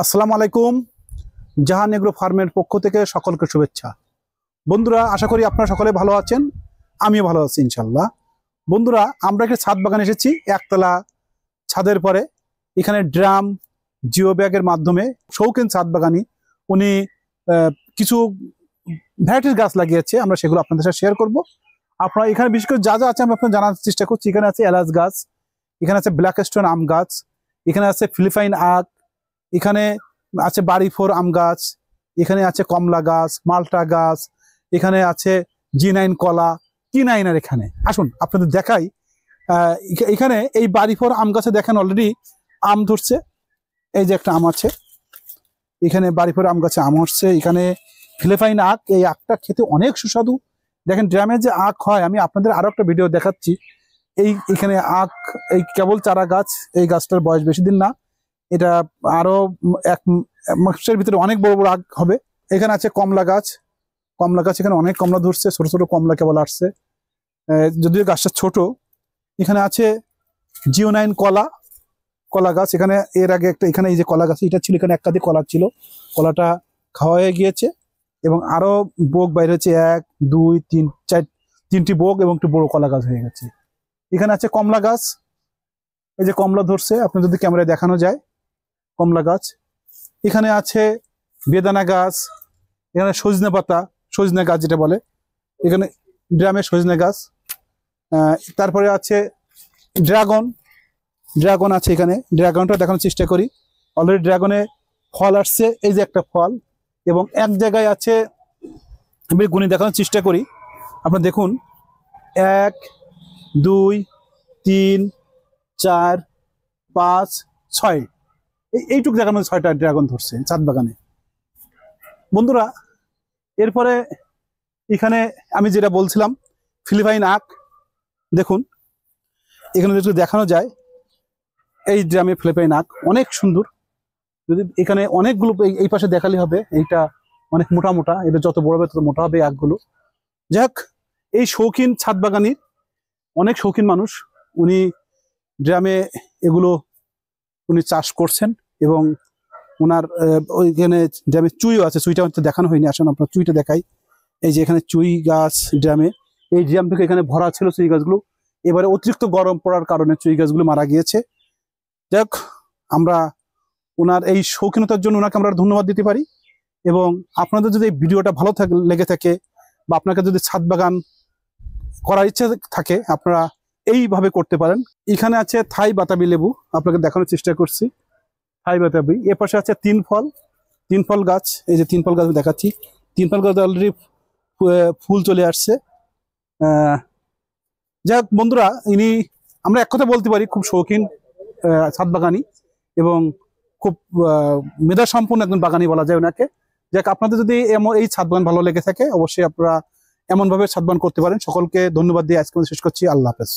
আসসালামু আলাইকুম। জাহান এগ্রো ফার্মের পক্ষ থেকে সকলকে শুভেচ্ছা। বন্ধুরা, আশা করি আপনারা সকলে ভালো আছেন, আমিও ভালো আছি ইনশাল্লাহ। বন্ধুরা, আমরা একটা ছাদ বাগান এসেছি, একতলা ছাদের পরে। এখানে ড্রাম, জিও ব্যাগের মাধ্যমে শৌখিন ছাদ বাগানি উনি কিছু ভ্যারাইটির গাছ লাগিয়েছে। আমরা সেগুলো আপনাদের সাথে শেয়ার করব। আপনারা এখানে বিশেষ করে যা যা আছে আমি আপনার জানার চেষ্টা করছি। এখানে আছে এলাচ গাছ, এখানে আছে ব্ল্যাক স্টোন আম গাছ, এখানে আছে ফিলিপাইন আখ, এখানে আছে বাড়ি ফোর আম গাছ, এখানে আছে কমলা গাছ, মালটা গাছ, এখানে আছে G9 কলা। কি নাইন আর এখানে আসুন আপনাদের দেখাই। এখানে এই বাড়ি ফোর আম গাছে দেখেন অলরেডি আম ধরছে। এই যে একটা আম আছে, এখানে বাড়ি ফোর আম গাছে আম হচ্ছে। এখানে ফিলিপাইন আখ, এই আখটা খেতে অনেক সুস্বাদু। দেখেন ড্রামে যে আখ হয়, আমি আপনাদের আরো একটা ভিডিও দেখাচ্ছি। এখানে আখ, এই কেবল চারা গাছ, এই গাছটার বয়স বেশি দিন না, এটা আরো এক মাসের ভিতরে অনেক বড় বড় আখ হবে। এখানে আছে কমলা গাছ, কমলা গাছ এখানে অনেক কমলা ধরছে, ছোট ছোট কমলা কেবল আসছে, যদিও গাছটা ছোট। এখানে আছে G9 কলা, কলা গাছ। এখানে এর আগে একটা, এখানে এই যে কলা গাছ এটা ছিল, এখানে একাধিক কলা ছিল, কলাটা খাওয়া হয়ে গিয়েছে এবং আরো বোক বাইরে হচ্ছে, 1 2 3 4 তিনটি বোক এবং একটু বড় কলা গাছ হয়ে গেছে। এখানে আছে কমলা গাছ, এই যে কমলা ধরছে, আপনার যদি ক্যামেরায় দেখানো যায় কমলা গাছ। এখানে আছে বেদানা গাছ, এখানে সজনে পাতা, সজনে গাছ যেটা বলে, এখানে ড্রামে সজনে গাছ। তারপরে আছে ড্রাগন, ড্রাগন আছে এখানে। ড্রাগনটা দেখানোর চেষ্টা করি। অলরেডি ড্রাগনে ফল আসছে, এই যে একটা ফল, এবং এক জায়গায় আছে, আমি গুণে দেখানোর চেষ্টা করি। আপনারা দেখুন, 1 2 3 4 5 6, এইটুকু জায়গার মধ্যে 6টা ড্রাগন ধরছে ছাদ বাগানে। বন্ধুরা, এরপরে এখানে আমি যেটা বলছিলাম ফিলিপাইন আখ, দেখুন এখানে যদি দেখানো যায়, এই ড্রামে ফিলিপাইন আখ অনেক সুন্দর। যদি এখানে অনেকগুলো এই পাশে দেখালে হবে, এইটা অনেক মোটা মোটা, এটা যত বড় হবে তত মোটা হবে আখগুলো। যাক, এই শৌখিন ছাদ বাগানির অনেক শৌখিন মানুষ, উনি ড্রামে এগুলো উনি চাষ করছেন এবং ওনার ওইখানে ড্রামে চুইও আছে। চুইটা হয়তো দেখানো হয়নি, আসেন আপনার চুইটা দেখাই। এই যে এখানে চুই গাছ ড্রামে, এই ড্রাম থেকে এখানে ভরা ছিল চুই গাছগুলো, এবারে অতিরিক্ত গরম পড়ার কারণে চুই গাছগুলো মারা গিয়েছে। যাক, আমরা ওনার এই শৌখিনতার জন্য ওনাকে আমরা ধন্যবাদ দিতে পারি। এবং আপনাদের যদি এই ভিডিওটা ভালো লেগে থাকে, বা আপনাকে যদি ছাদ বাগান করার ইচ্ছা থাকে, আপনারা এইভাবে করতে পারেন। এখানে আছে থাই বাতাবি লেবু, আপনাকে দেখানোর চেষ্টা করছি। থাই বাতাবি, এ পাশে আছে তিন ফল গাছ, এই যে তিন ফল গাছ দেখাচ্ছি। তিন ফল গাছ অলরেডি ফুল চলে আসছে। যাক বন্ধুরা, আমরা এক কথা বলতে পারি খুব শৌখিন ছাদ বাগানি এবং খুব মেধা সম্পন্ন একজন বাগানি বলা যায় ওনাকে। যাক, আপনাদের যদি এই ছাদ বাগান ভালো লেগে থাকে, অবশ্যই আপনারা এমনভাবে ছাদ বাগান করতে পারেন। সকলকে ধন্যবাদ দিয়ে আজকে শেষ করছি। আল্লাহ হাফেজ।